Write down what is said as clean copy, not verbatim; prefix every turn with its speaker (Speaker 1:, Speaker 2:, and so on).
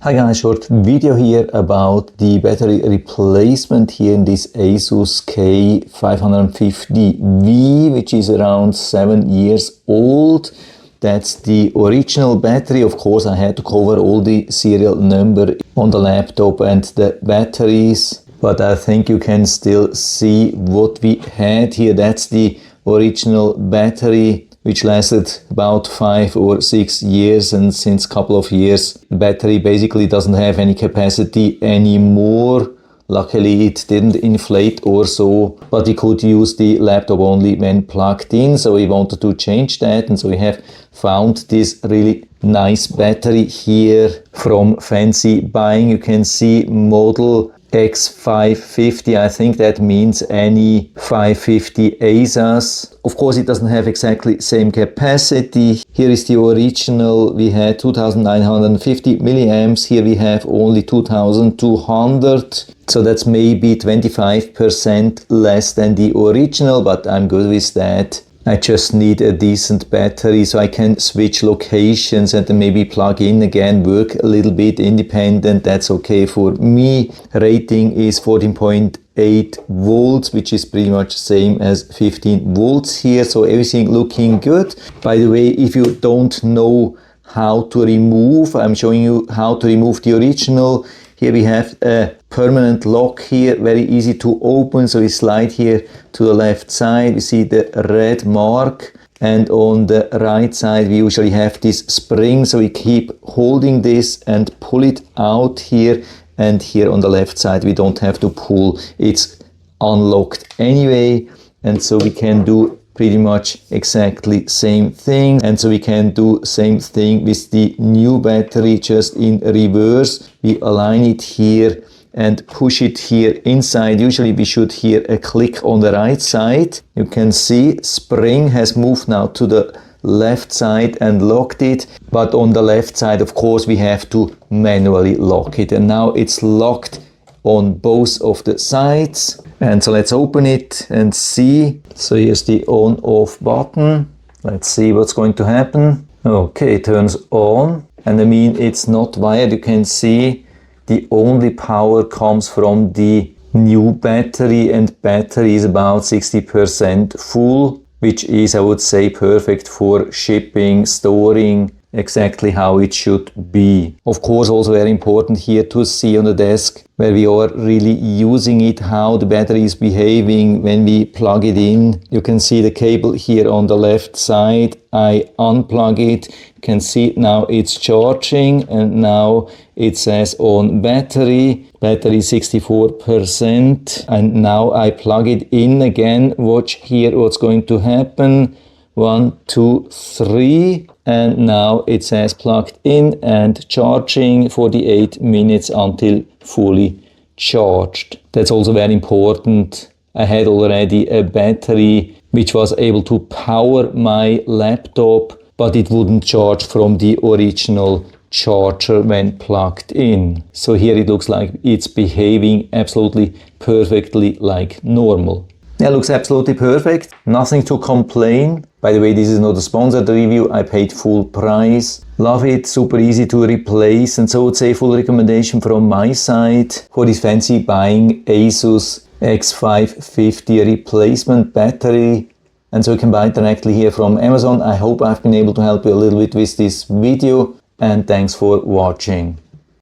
Speaker 1: Hi guys, short video here about the battery replacement here in this ASUS X550V, which is around 7 years old. That's the original battery. Of course, I had to cover all the serial number on the laptop and the batteries, but I think you can still see what we had here. That's the original battery, which lasted about 5 or 6 years, and since a couple of years the battery basically doesn't have any capacity anymore. Luckily it didn't inflate or so, but we could use the laptop only when plugged in, so we wanted to change that, and so we have found this really nice battery here from Fancy Buying. You can see model X550, I think that means any 550 ASUS. Of course it doesn't have exactly same capacity. Here is the original, we had 2950 milliamps, here we have only 2200, so that's maybe 25% less than the original, but I'm good with that. I just need a decent battery so I can switch locations and then maybe plug in again, work a little bit independent. That's okay for me. Rating is 14.8 volts, which is pretty much the same as 15 volts here. So everything looking good. By the way, if you don't know how to remove, I'm showing you how to remove the original. Here we have a permanent lock here, very easy to open. So we slide here to the left side, we see the red mark, and on the right side we usually have this spring, so we keep holding this and pull it out here, and here on the left side we don't have to pull, it's unlocked anyway, and so we can do pretty much exactly same thing. And so we can do same thing with the new battery, just in reverse. We align it here and push it here inside. Usually we should hear a click on the right side. You can see spring has moved now to the left side and locked it, but on the left side of course we have to manually lock it, and now it's locked on both of the sides. And so let's open it and see. So here's the on off button. Let's see what's going to happen. Okay, it turns on, and I mean it's not wired. You can see the only power comes from the new battery, and battery is about 60% full, which is, I would say, perfect for shipping, storing, exactly how it should be. Of course, also very important here to see on the desk where we are really using it, how the battery is behaving when we plug it in. You can see the cable here on the left side. I unplug it. You can see now it's charging, and now it says on battery 64%, and now I plug it in again. Watch here what's going to happen. 1, 2, 3, and now it says plugged in and charging, 48 minutes until fully charged. That's also very important. I had already a battery which was able to power my laptop, but it wouldn't charge from the original charger when plugged in. So here it looks like it's behaving absolutely perfectly like normal. Yeah, looks absolutely perfect, nothing to complain. By the way, this is not a sponsored review, I paid full price. Love it, super easy to replace, and so I would say full recommendation from my side for this Fancy Buying ASUS X550 replacement battery. And so you can buy it directly here from Amazon. I hope I've been able to help you a little bit with this video, and thanks for watching.